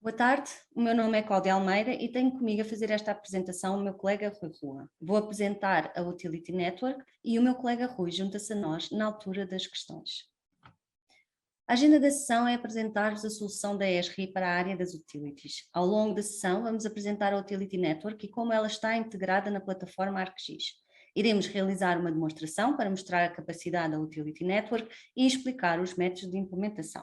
Boa tarde, o meu nome é Cláudia Almeida e tenho comigo a fazer esta apresentação o meu colega Rui Rua. Vou apresentar a Utility Network e o meu colega Rui junta-se a nós na altura das questões. A agenda da sessão é apresentar-vos a solução da ESRI para a área das utilities. Ao longo da sessão vamos apresentar a Utility Network e como ela está integrada na plataforma ArcGIS. Iremos realizar uma demonstração para mostrar a capacidade da Utility Network e explicar os métodos de implementação.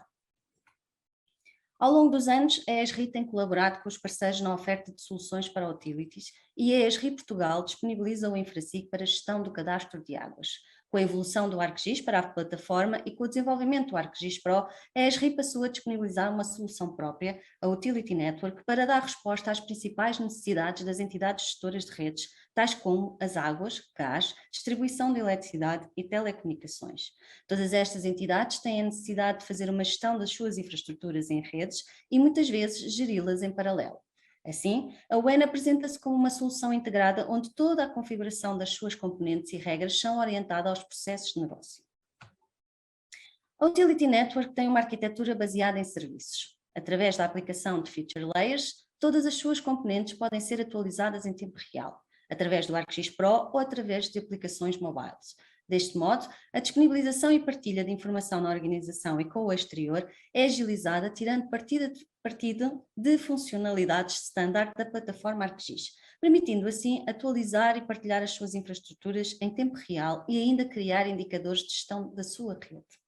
Ao longo dos anos, a ESRI tem colaborado com os parceiros na oferta de soluções para utilities e a ESRI Portugal disponibiliza o InfraSig para a gestão do cadastro de águas. Com a evolução do ArcGIS para a plataforma e com o desenvolvimento do ArcGIS Pro, a ESRI passou a disponibilizar uma solução própria, a Utility Network, para dar resposta às principais necessidades das entidades gestoras de redes, tais como as águas, gás, distribuição de eletricidade e telecomunicações. Todas estas entidades têm a necessidade de fazer uma gestão das suas infraestruturas em redes e muitas vezes geri-las em paralelo. Assim, a UEN apresenta-se como uma solução integrada onde toda a configuração das suas componentes e regras são orientadas aos processos de negócio. A Utility Network tem uma arquitetura baseada em serviços. Através da aplicação de Feature Layers, todas as suas componentes podem ser atualizadas em tempo real, através do ArcGIS Pro ou através de aplicações mobiles. Deste modo, a disponibilização e partilha de informação na organização e com o exterior é agilizada, tirando partido de funcionalidades standard da plataforma ArcGIS, permitindo assim atualizar e partilhar as suas infraestruturas em tempo real e ainda criar indicadores de gestão da sua rede.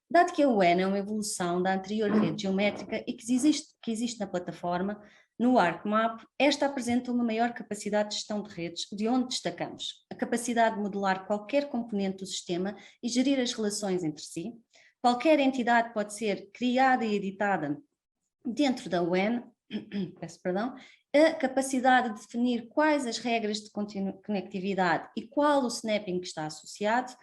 Dado que a UEN é uma evolução da anterior rede geométrica e que existe na plataforma, no ArcMap, esta apresenta uma maior capacidade de gestão de redes, de onde destacamos a capacidade de modelar qualquer componente do sistema e gerir as relações entre si. Qualquer entidade pode ser criada e editada dentro da UEN, peço perdão, a capacidade de definir quais as regras de conectividade e qual o snapping que está associado.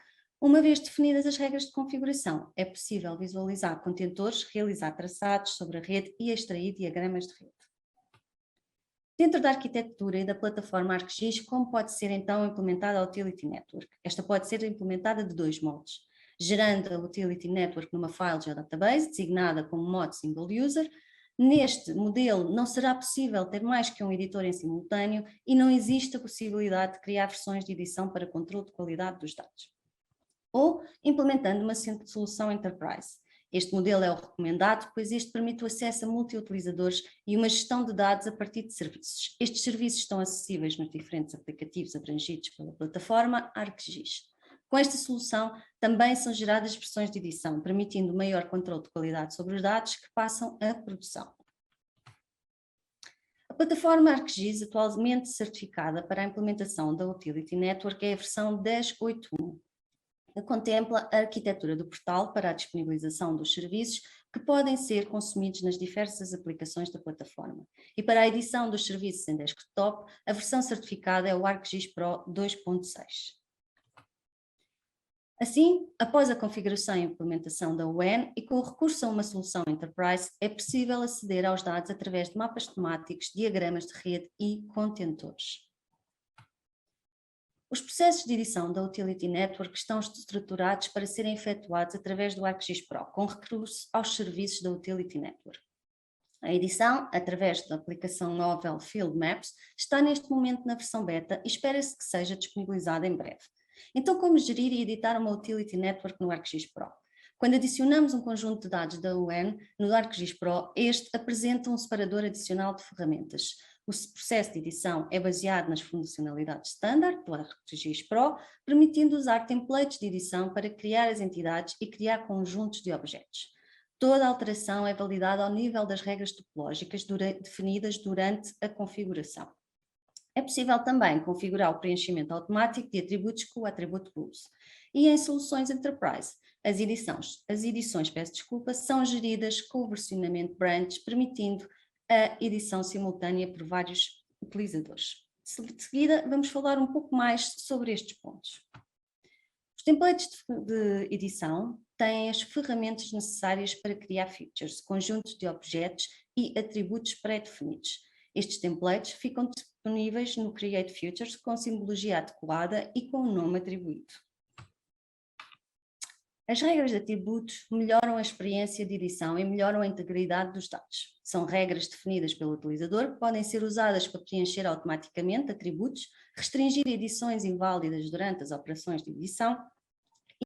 Uma vez definidas as regras de configuração, é possível visualizar contentores, realizar traçados sobre a rede e extrair diagramas de rede. Dentro da arquitetura e da plataforma ArcGIS, como pode ser então implementada a Utility Network? Esta pode ser implementada de dois modos, gerando a Utility Network numa file geodatabase, designada como modo single user. Neste modelo não será possível ter mais que um editor em simultâneo e não existe a possibilidade de criar versões de edição para controle de qualidade dos dados. Ou implementando uma solução Enterprise. Este modelo é o recomendado, pois este permite o acesso a multi-utilizadores e uma gestão de dados a partir de serviços. Estes serviços estão acessíveis nos diferentes aplicativos abrangidos pela plataforma ArcGIS. Com esta solução, também são geradas versões de edição, permitindo maior controle de qualidade sobre os dados que passam à produção. A plataforma ArcGIS, atualmente certificada para a implementação da Utility Network, é a versão 10.8.1. Contempla a arquitetura do portal para a disponibilização dos serviços que podem ser consumidos nas diversas aplicações da plataforma. E para a edição dos serviços em desktop, a versão certificada é o ArcGIS Pro 2.6. Assim, após a configuração e implementação da UEN e com o recurso a uma solução Enterprise, é possível aceder aos dados através de mapas temáticos, diagramas de rede e contentores. Os processos de edição da Utility Network estão estruturados para serem efetuados através do ArcGIS Pro, com recurso aos serviços da Utility Network. A edição, através da aplicação Novel Field Maps, está neste momento na versão beta e espera-se que seja disponibilizada em breve. Então, como gerir e editar uma Utility Network no ArcGIS Pro? Quando adicionamos um conjunto de dados da UEN no ArcGIS Pro, este apresenta um separador adicional de ferramentas. O processo de edição é baseado nas funcionalidades standard do ArcGIS Pro, permitindo usar templates de edição para criar as entidades e criar conjuntos de objetos. Toda alteração é validada ao nível das regras topológicas definidas durante a configuração. É possível também configurar o preenchimento automático de atributos com o Attribute Rules. E em soluções Enterprise, as edições, são geridas com o versionamento branch, permitindo a edição simultânea por vários utilizadores. De seguida, vamos falar um pouco mais sobre estes pontos. Os templates de edição têm as ferramentas necessárias para criar features, conjuntos de objetos e atributos pré-definidos. Estes templates ficam disponíveis no Create Features com simbologia adequada e com o nome atribuído. As regras de atributos melhoram a experiência de edição e melhoram a integridade dos dados. São regras definidas pelo utilizador que podem ser usadas para preencher automaticamente atributos, restringir edições inválidas durante as operações de edição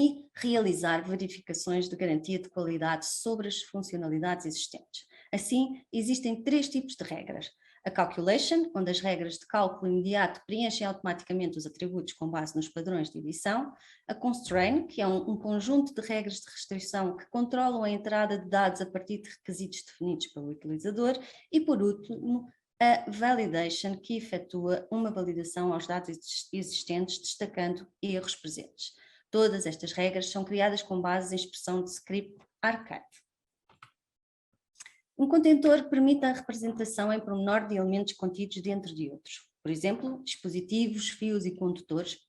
e realizar verificações de garantia de qualidade sobre as funcionalidades existentes. Assim, existem 3 tipos de regras. A calculation, onde as regras de cálculo imediato preenchem automaticamente os atributos com base nos padrões de edição. A constraint, que é um conjunto de regras de restrição que controlam a entrada de dados a partir de requisitos definidos pelo utilizador. E, por último, a validation, que efetua uma validação aos dados existentes, destacando erros presentes. Todas estas regras são criadas com base em expressão de script arcade. Um contentor permite a representação em pormenor de elementos contidos dentro de outros. Por exemplo, dispositivos, fios e condutores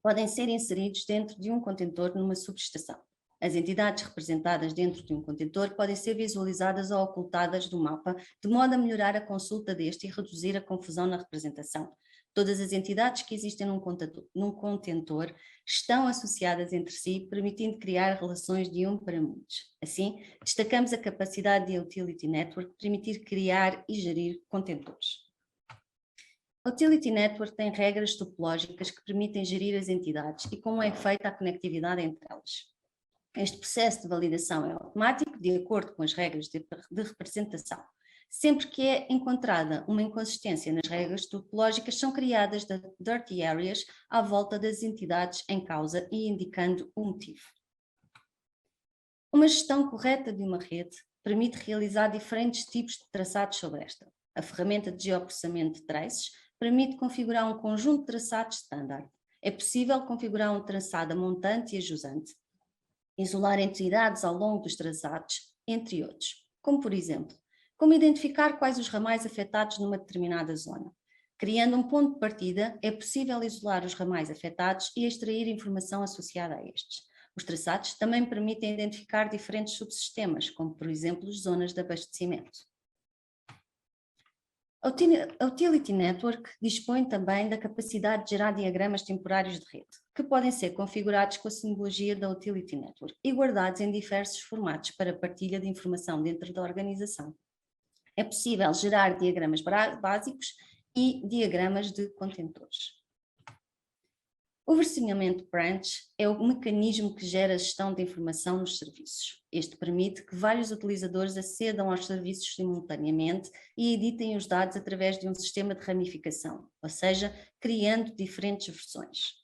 podem ser inseridos dentro de um contentor numa subestação. As entidades representadas dentro de um contentor podem ser visualizadas ou ocultadas do mapa, de modo a melhorar a consulta deste e reduzir a confusão na representação. Todas as entidades que existem num contentor estão associadas entre si, permitindo criar relações de para muitos. Assim, destacamos a capacidade da Utility Network de permitir criar e gerir contentores. A Utility Network tem regras topológicas que permitem gerir as entidades e como é feita a conectividade entre elas. Este processo de validação é automático, de acordo com as regras de representação. Sempre que é encontrada uma inconsistência nas regras topológicas, são criadas dirty areas à volta das entidades em causa e indicando o motivo. Uma gestão correta de uma rede permite realizar diferentes tipos de traçados sobre esta. A ferramenta de geoprocessamento de traces permite configurar um conjunto de traçados standard. É possível configurar um traçado a montante e a jusante, isolar entidades ao longo dos traçados, entre outros, como por exemplo, como identificar quais os ramais afetados numa determinada zona. Criando um ponto de partida, é possível isolar os ramais afetados e extrair informação associada a estes. Os traçados também permitem identificar diferentes subsistemas, como por exemplo as zonas de abastecimento. A Utility Network dispõe também da capacidade de gerar diagramas temporários de rede, que podem ser configurados com a simbologia da Utility Network e guardados em diversos formatos para partilha de informação dentro da organização. É possível gerar diagramas básicos e diagramas de contentores. O versionamento branch é o mecanismo que gera a gestão de informação nos serviços. Este permite que vários utilizadores acedam aos serviços simultaneamente e editem os dados através de um sistema de ramificação, ou seja, criando diferentes versões.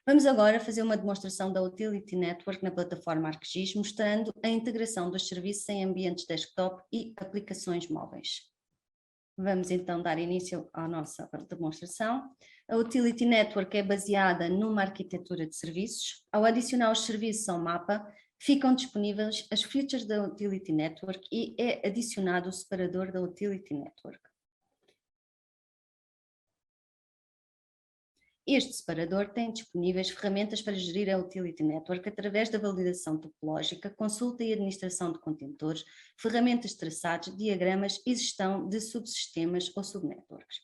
Vamos agora fazer uma demonstração da Utility Network na plataforma ArcGIS, mostrando a integração dos serviços em ambientes desktop e aplicações móveis. Vamos então dar início à nossa demonstração. A Utility Network é baseada numa arquitetura de serviços. Ao adicionar os serviços ao mapa, ficam disponíveis as features da Utility Network e é adicionado o separador da Utility Network. Este separador tem disponíveis ferramentas para gerir a Utility Network através da validação topológica, consulta e administração de contentores, ferramentas de traçados, diagramas e gestão de subsistemas ou subnetworks.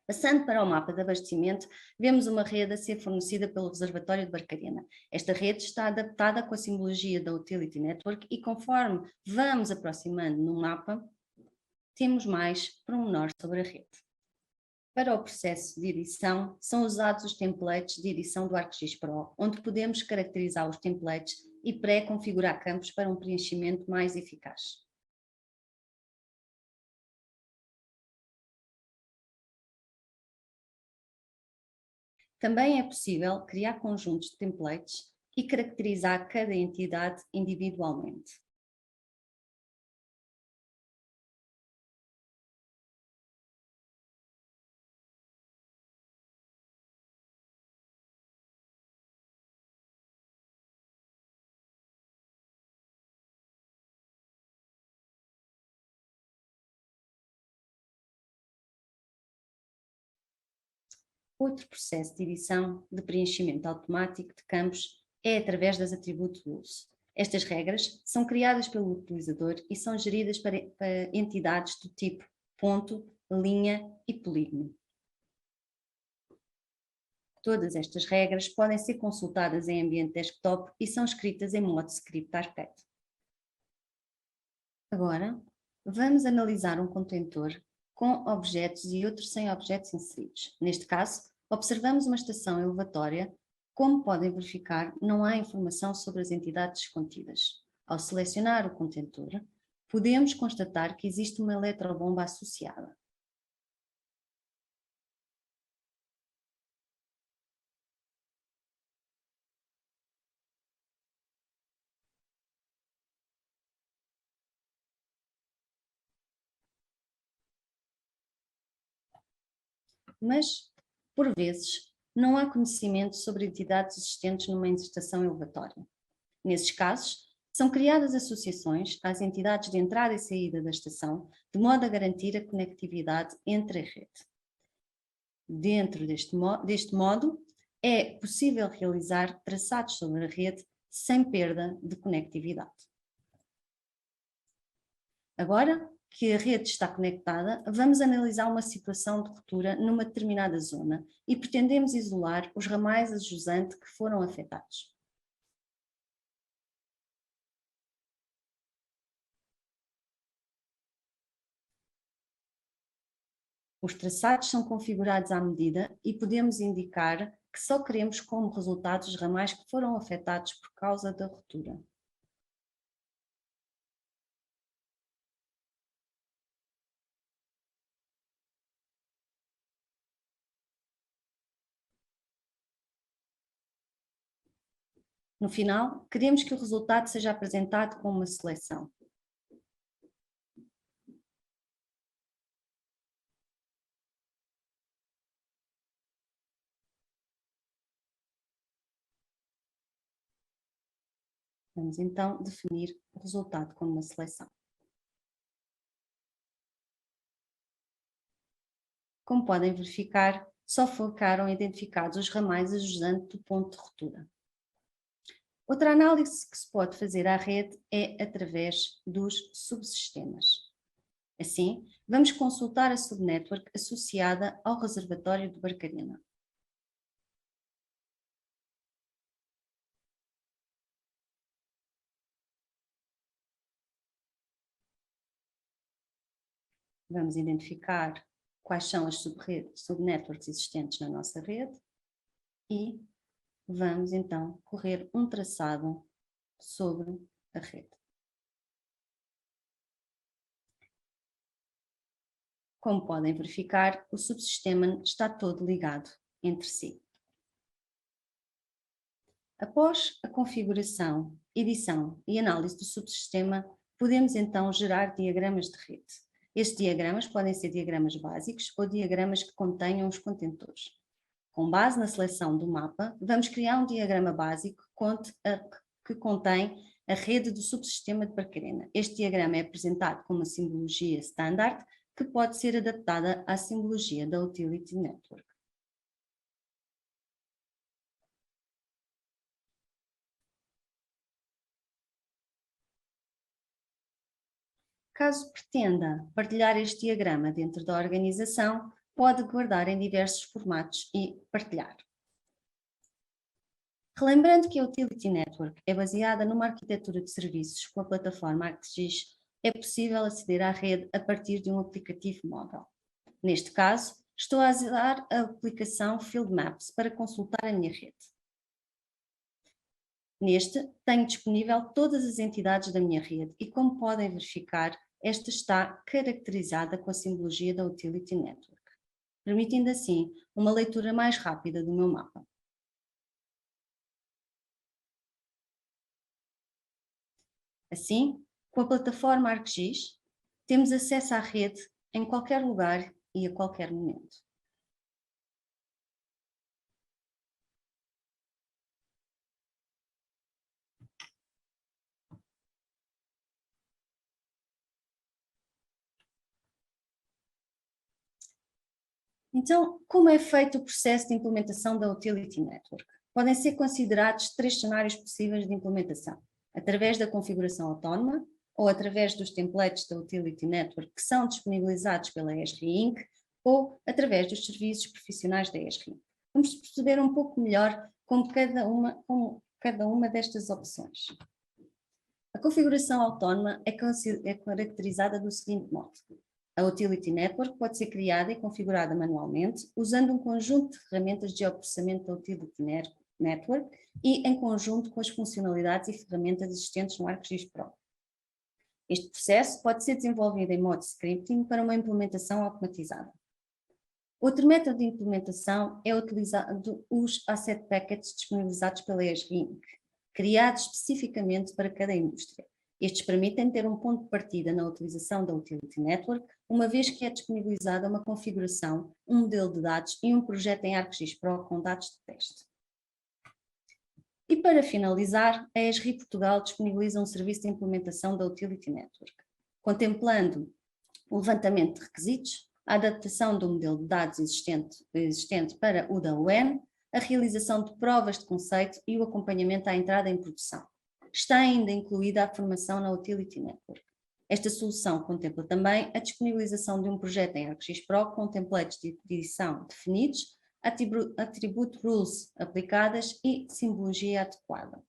Passando para o mapa de abastecimento, vemos uma rede a ser fornecida pelo Reservatório de Barcarena. Esta rede está adaptada com a simbologia da Utility Network e conforme vamos aproximando no mapa, temos mais pormenor sobre a rede. Para o processo de edição, são usados os templates de edição do ArcGIS Pro, onde podemos caracterizar os templates e pré-configurar campos para um preenchimento mais eficaz. Também é possível criar conjuntos de templates e caracterizar cada entidade individualmente. Outro processo de edição de preenchimento automático de campos é através das Attribute Rules. Estas regras são criadas pelo utilizador e são geridas para entidades do tipo ponto, linha e polígono. Todas estas regras podem ser consultadas em ambiente desktop e são escritas em modo script arcade. Agora, vamos analisar um contentor com objetos e outros sem objetos inseridos. Neste caso, observamos uma estação elevatória. Como podem verificar, não há informação sobre as entidades contidas. Ao selecionar o contentor, podemos constatar que existe uma eletrobomba associada. Mas, por vezes, não há conhecimento sobre entidades existentes numa estação elevatória. Nesses casos, são criadas associações às entidades de entrada e saída da estação, de modo a garantir a conectividade entre a rede. Dentro deste modo, é possível realizar traçados sobre a rede sem perda de conectividade. Agora que a rede está conectada, vamos analisar uma situação de ruptura numa determinada zona e pretendemos isolar os ramais a jusante que foram afetados. Os traçados são configurados à medida e podemos indicar que só queremos como resultado os ramais que foram afetados por causa da ruptura. No final, queremos que o resultado seja apresentado com uma seleção. Vamos então definir o resultado com uma seleção. Como podem verificar, só ficaram identificados os ramais a jusante do ponto de ruptura. Outra análise que se pode fazer à rede é através dos subsistemas. Assim, vamos consultar a subnetwork associada ao reservatório de Barcarena. Vamos identificar quais são as subnetworks existentes na nossa rede e vamos então correr um traçado sobre a rede. Como podem verificar, o subsistema está todo ligado entre si. Após a configuração, edição e análise do subsistema, podemos então gerar diagramas de rede. Estes diagramas podem ser diagramas básicos ou diagramas que contenham os contentores. Com base na seleção do mapa, vamos criar um diagrama básico que contém a rede do subsistema de Barcarena. Este diagrama é apresentado com uma simbologia standard que pode ser adaptada à simbologia da Utility Network. Caso pretenda partilhar este diagrama dentro da organização, pode guardar em diversos formatos e partilhar. Relembrando que a Utility Network é baseada numa arquitetura de serviços com a plataforma ArcGIS, é possível aceder à rede a partir de um aplicativo móvel. Neste caso, estou a usar a aplicação Field Maps para consultar a minha rede. Neste, tenho disponível todas as entidades da minha rede e, como podem verificar, esta está caracterizada com a simbologia da Utility Network, permitindo assim uma leitura mais rápida do meu mapa. Assim, com a plataforma ArcGIS, temos acesso à rede em qualquer lugar e a qualquer momento. Então, como é feito o processo de implementação da Utility Network? Podem ser considerados 3 cenários possíveis de implementação: através da configuração autónoma, ou através dos templates da Utility Network que são disponibilizados pela Esri Inc., ou através dos serviços profissionais da Esri. Vamos perceber um pouco melhor com cada uma destas opções. A configuração autónoma é caracterizada do seguinte modo. A Utility Network pode ser criada e configurada manualmente, usando um conjunto de ferramentas de geoprocessamento da Utility Network e em conjunto com as funcionalidades e ferramentas existentes no ArcGIS Pro. Este processo pode ser desenvolvido em modo scripting para uma implementação automatizada. Outro método de implementação é utilizar os Asset Packets disponibilizados pela ESRI, criados especificamente para cada indústria. Estes permitem ter um ponto de partida na utilização da Utility Network, uma vez que é disponibilizada uma configuração, um modelo de dados e um projeto em ArcGIS Pro com dados de teste. E para finalizar, a ESRI Portugal disponibiliza um serviço de implementação da Utility Network, contemplando o levantamento de requisitos, a adaptação do modelo de dados existente para o da UN, a realização de provas de conceito e o acompanhamento à entrada em produção. Está ainda incluída a formação na Utility Network. Esta solução contempla também a disponibilização de um projeto em ArcGIS Pro com templates de edição definidos, attribute rules aplicadas e simbologia adequada.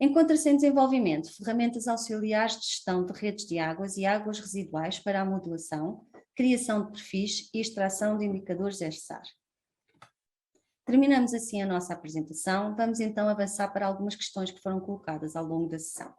Encontra-se em desenvolvimento ferramentas auxiliares de gestão de redes de águas e águas residuais para a modelação, criação de perfis e extração de indicadores ERSAR. Terminamos assim a nossa apresentação. Vamos então avançar para algumas questões que foram colocadas ao longo da sessão.